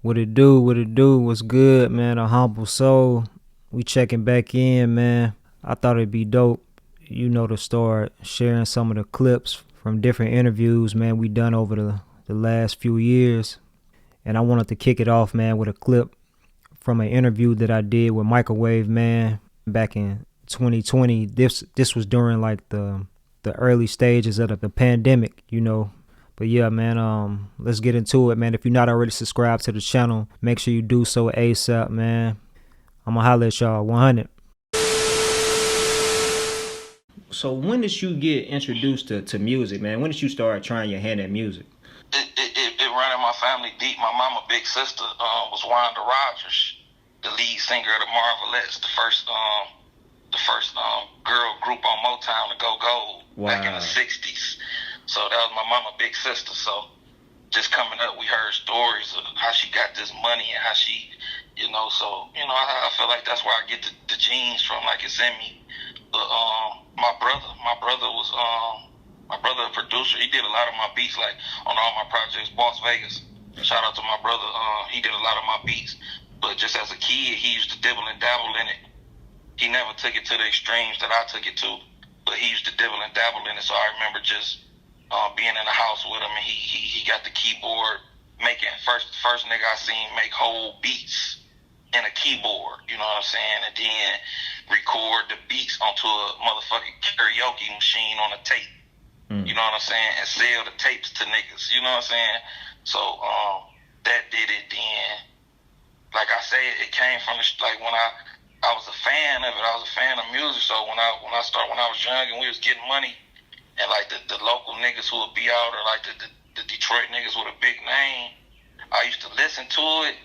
What it do? What it do? What's good, man? AHumbleSoul. We checking back in, man. I thought it'd be dope, to start sharing some of the clips from different interviews, man, we done over the last few years. And I wanted to kick it off, man, with a clip from an interview that I did with Microwave Man back in 2020. This was during like the early stages of the pandemic. But yeah, man, let's get into it, man. If you're not already subscribed to the channel, make sure you do so ASAP, man. I'm gonna holler at y'all 100. So when did you get introduced to music, man? When did you start trying your hand at music? It ran in my family deep. My mama, big sister, was Wanda Rogers, the lead singer of the Marvelettes, the first girl group on Motown to go gold back in the 60s. So that was my mama, big sister. So just coming up, we heard stories of how she got this money and how she, I feel like that's where I get the genes from, like it's in me. But my brother was a producer. He did a lot of my beats, like on all my projects, Boss Vegas. Shout out to my brother. He did a lot of my beats. But just as a kid, he used to dibble and dabble in it. He never took it to the extremes that I took it to, but he used to dibble and dabble in it. So I remember just being in the house with him, and he got the keyboard making first nigga I seen make whole beats in a keyboard, you know what I'm saying, and then record the beats onto a motherfucking karaoke machine on a tape, you know what I'm saying, and sell the tapes to niggas, you know what I'm saying. So that did it. Then, like I say, it came from when I was a fan of it. I was a fan of music. So when I was young and we was getting money, and like the local niggas who would be out, or like the Detroit niggas with a big name, I used to listen to it,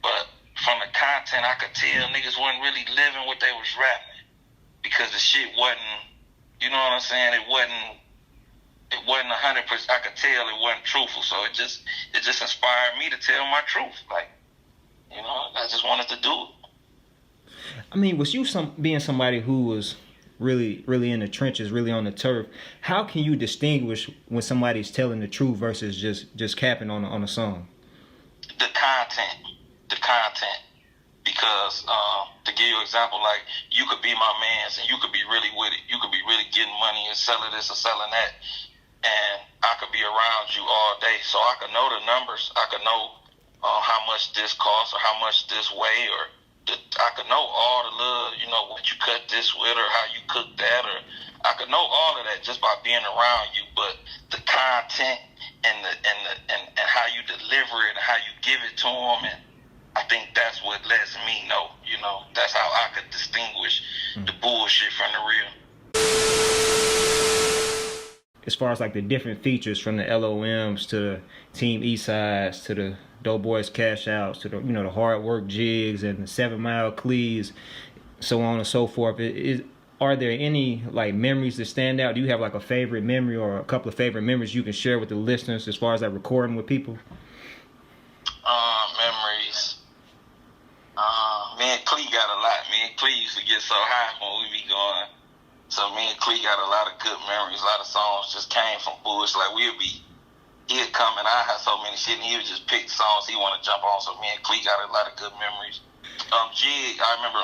but from the content I could tell niggas wasn't really living what they was rapping, because the shit wasn't, you know what I'm saying, it wasn't 100%. I could tell it wasn't truthful. So it just inspired me to tell my truth. Like, I just wanted to do it. I mean, was you being somebody who was really in the trenches, really on the turf? How can you distinguish when somebody's telling the truth versus just capping on a song? The content. Because to give you an example, like, you could be my mans and you could be really with it. You could be really getting money and selling this or selling that, and I could be around you all day, so I could know the numbers. I could know how much this costs, or how much this weigh, or I could know all the little, what you cut this with, or how you cook that, or I could know all of that just by being around you. But the content and how you deliver it and how you give it to them, and I think that's what lets me know. That's how I could distinguish the bullshit from the real. As far as like the different features, from the LOMs to the Team Eastsides to the Dope Boys Cash Outs to the the hard work jigs and the 7 Mile Cleaves, so on and so forth, are there any like memories that stand out? Do you have like a favorite memory or a couple of favorite memories you can share with the listeners as far as like recording with people? Memories. Me and Clee got a lot. Me and Clee used to get so high when we be going. So me and Clee got a lot of good memories. A lot of songs just came from bullshit. Like he'd come and I had so many shit, and he would just pick songs he want to jump on. So me and Clee got a lot of good memories. Jig, I remember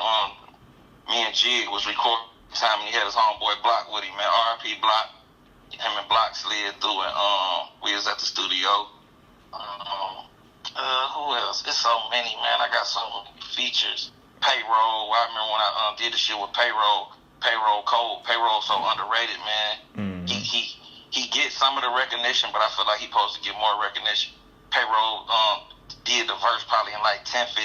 me and Jig was recording time, and he had his homeboy Block with him, man. R.I.P. Block. Him and Block slid through, and we was at the studio. Who else? It's so many, man. I got so many features. Payroll. I remember when I did the shit with Payroll. Payroll Code. Payroll so underrated, man. He gets some of the recognition, but I feel like he supposed to get more recognition. Payroll did the verse probably in like 10-15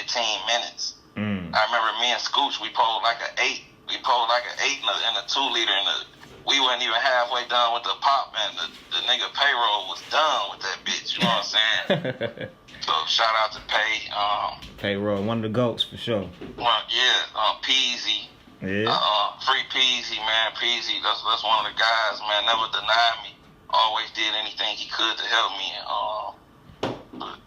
minutes. I remember me and Scooch, we pulled like an 8. We pulled like an 8 in a 2-liter, and we wasn't even halfway done with the pop, man. The nigga Payroll was done with that bitch, you know what I'm saying? So shout out to Payroll, one of the GOATs for sure. Peasy. Yeah. Free Peasy, man. Peasy, that's one of the guys, man. Never denied me. Always did anything he could to help me. But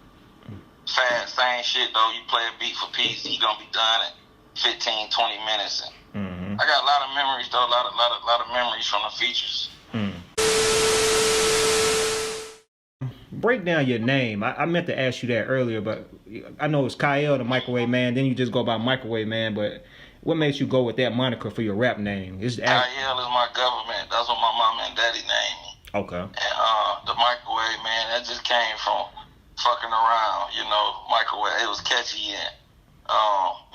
fast, same shit though. You play a beat for Peasy, he gonna be done in 15-20 minutes. And I got a lot of memories though. A lot of memories from the features. Break down your name. I meant to ask you that earlier, but I know it's Kyle the Microwave Man. Then you just go by Microwave Man. But what makes you go with that moniker for your rap name? Kyle is my government. That's what my mom and daddy named me. Okay. And the Microwave Man, that just came from fucking around. You know, microwave. It was catchy and.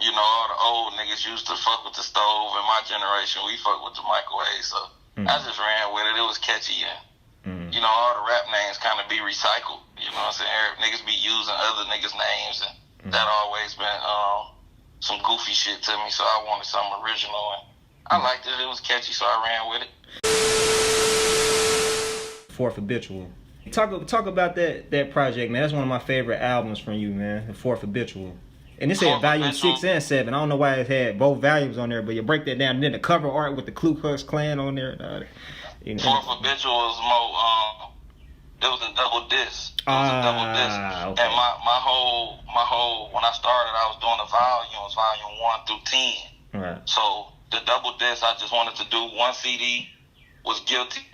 You know, all the old niggas used to fuck with the stove. In my generation, we fuck with the microwave. So I just ran with it. It was catchy and, you know, all the rap names kind of be recycled. You know what I'm saying? Niggas be using other niggas' names and that always been some goofy shit to me. So I wanted something original and I liked it. It was catchy, so I ran with it. Fourth Habitual. Talk about that project, man. That's one of my favorite albums from you, man. The Fourth Habitual. And this had volume 6 and 7. I don't know why it had both volumes on there, but you break that down. And then the cover art with the Ku Klux Klan on there. You know. Fourth Habitual was more, it was a double disc. Okay. And my whole, when I started, I was doing the volumes, volume 1 through 10. Right. So the double disc, I just wanted to do one CD was guilty,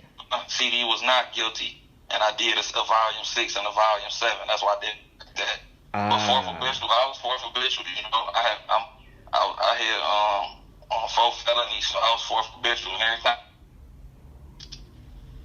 CD was not guilty, and I did a volume 6 and a volume 7. That's why I did that. But Fourth Habitual, I was Fourth Habitual, you know. I had 4 felonies, so I was Fourth Habitual, and every time.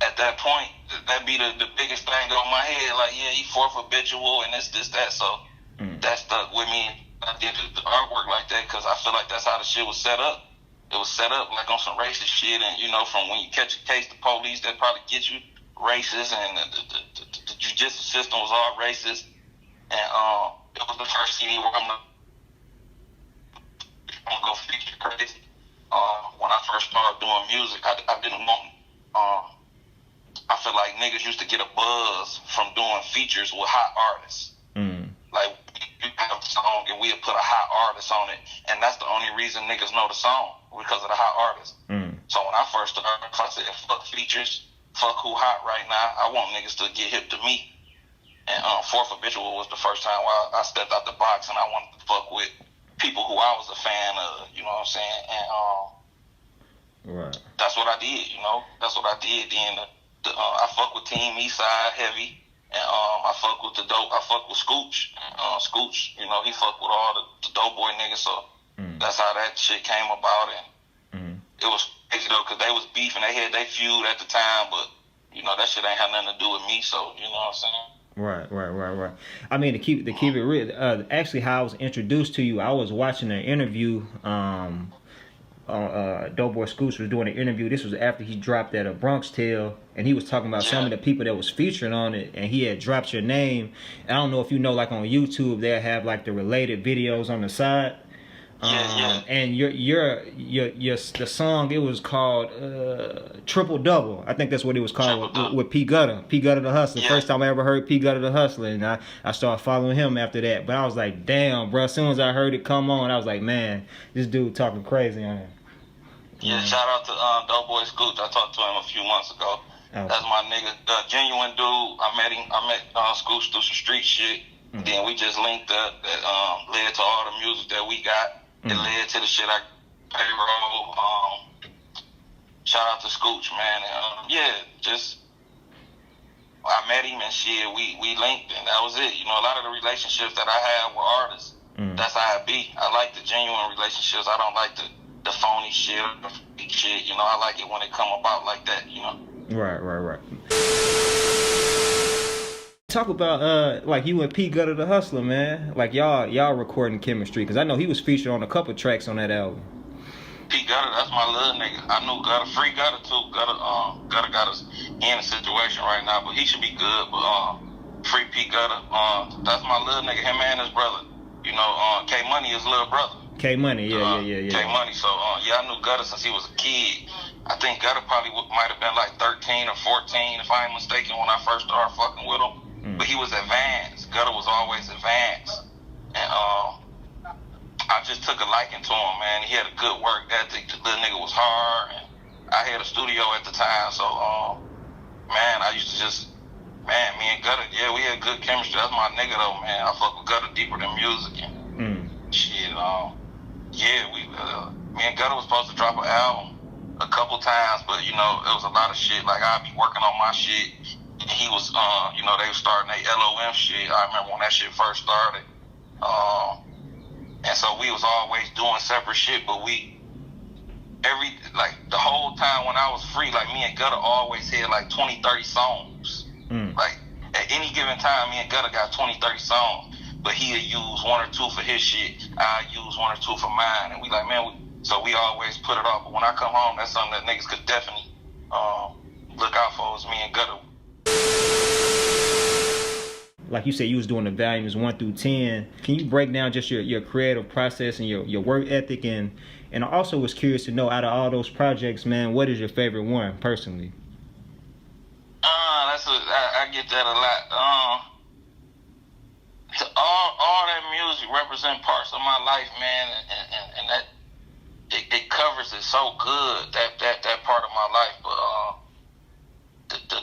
At that point, that'd be the biggest thing on my head. Like, yeah, he Fourth Habitual, and this, that. So that stuck with me. I did the artwork like that because I feel like that's how the shit was set up. It was set up like on some racist shit, and you know, from when you catch a case, the police that probably get you racist, and the judicial system was all racist. And it was the first CD where I'm gonna go feature crazy. When I first started doing music, I didn't want. I feel like niggas used to get a buzz from doing features with hot artists. Like you have a song and we'll put a hot artist on it, and that's the only reason niggas know the song because of the hot artist. So when I first started, I said, "Fuck features, fuck who hot right now. I want niggas to get hip to me." And Fourth Habitual was the first time where I stepped out the box and I wanted to fuck with people who I was a fan of, you know what I'm saying? And that's what I did, you know? That's what I did. Then I fuck with Team Eastside heavy, and I fuck with I fuck with Scooch. Scooch, you know, he fuck with all the dope boy niggas, so that's how that shit came about. And it was crazy though, because they was beefing, they had they feud at the time, but you know, that shit ain't had nothing to do with me, so you know what I'm saying? Right. I mean, to keep it real, actually, how I was introduced to you, I was watching an interview. Doughboy Scooch was doing an interview. This was after he dropped that Bronx Tale, and he was talking about some of the people that was featuring on it, and he had dropped your name. And I don't know if you know, like on YouTube, they'll have like the related videos on the side. And the song, it was called Triple Double. I think that's what it was called with P Gutter the Hustler. First time I ever heard P Gutter the Hustler, and I started following him after that. But I was like, damn, bro. As soon as I heard it come on, I was like, man, this dude talking crazy on it. Yeah, shout out to Doughboy Scooch. I talked to him a few months ago. Okay. That's my nigga, genuine dude. I met Scooch through some street shit. Then we just linked up. That led to all the music that we got. It led to the shit I payroll. Shout out to Scooch, man. And, I met him and shit. We linked, and that was it. You know, a lot of the relationships that I have with artists, that's how I be. I like the genuine relationships. I don't like the phony shit or the fake shit. You know, I like it when it come about like that. You know. Right. Talk about like you and P Gutter the Hustler, man. Like y'all recording chemistry, because I know he was featured on a couple tracks on that album. P Gutter, that's my little nigga. I knew Gutter, free Gutter too. Gutter got us in a situation right now, but he should be good. But free P Gutter, that's my little nigga. Him and his brother. You know, K Money is little brother. K Money, yeah. K Money. So I knew Gutter since he was a kid. I think Gutter probably might have been like 13 or 14, if I ain't mistaken, when I first started fucking with him. But he was advanced. Gutter was always advanced. And I just took a liking to him, man. He had a good work ethic. The little nigga was hard. And I had a studio at the time. So, man, I used to me and Gutter, we had good chemistry. That's my nigga, though, man. I fuck with Gutter deeper than music. And shit, me and Gutter was supposed to drop an album a couple times, but, you know, it was a lot of shit. Like, I'd be working on my shit. He was, they were starting their LOM shit. I remember when that shit first started. And so we was always doing separate shit, but the whole time when I was free, like me and Gutter always had like 20, 30 songs. Like at any given time, me and Gutter got 20, 30 songs, but he'll use one or two for his shit. I'll use one or two for mine. And we like, man, so we always put it off. But when I come home, that's something that niggas could definitely look out for, is me and Gutter. Like you said, you was doing the values 1 through 10. Can you break down just your creative process and your work ethic? And I also was curious to know, out of all those projects, man, what is your favorite one personally? I get that a lot. All that music represent parts of my life, man, and that it covers it so good, that part of my life. But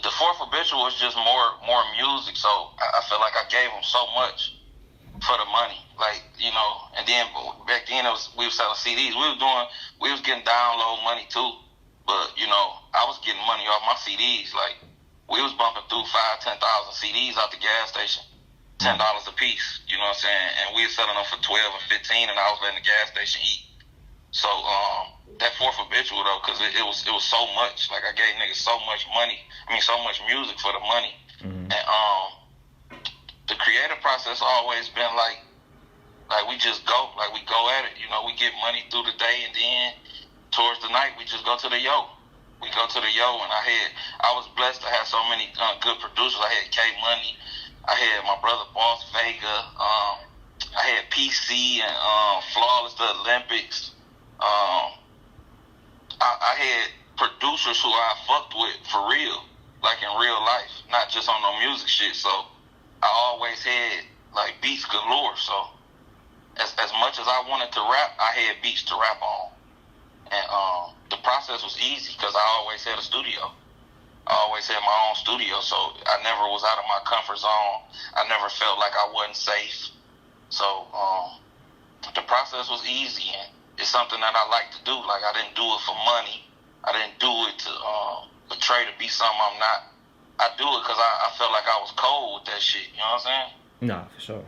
the Fourth Habitual was just more music, so I feel like I gave them so much for the money, like, you know. And then back then we was selling CDs. We was getting download money too, but you know, I was getting money off my CDs. Like, we was bumping through 5,000-10,000 CDs out the gas station, $10 a piece. You know what I'm saying? And we was selling them for 12 and 15, and I was letting the gas station eat. So that Fourth Habitual though, because it was so much. Like, I gave niggas so much money. I mean, so much music for the money. And the creative process always been like we just go, like we go at it. You know, we get money through the day, and then towards the night we just go to the yo. We go to the yo, and I was blessed to have so many good producers. I had K Money, I had my brother Boss Vega, I had PC and Flawless the Olympics. I had producers who I fucked with for real, like in real life, not just on no music shit. So I always had like beats galore. So as much as I wanted to rap, I had beats to rap on. And the process was easy because I always had a studio. I always had my own studio, so I never was out of my comfort zone. I never felt like I wasn't safe. So the process was easy, and it's something that I like to do. Like, I didn't do it for money. I didn't do it to portray to be something I'm not. I do it because I felt like I was cold with that shit. You know what I'm saying? Nah, for sure.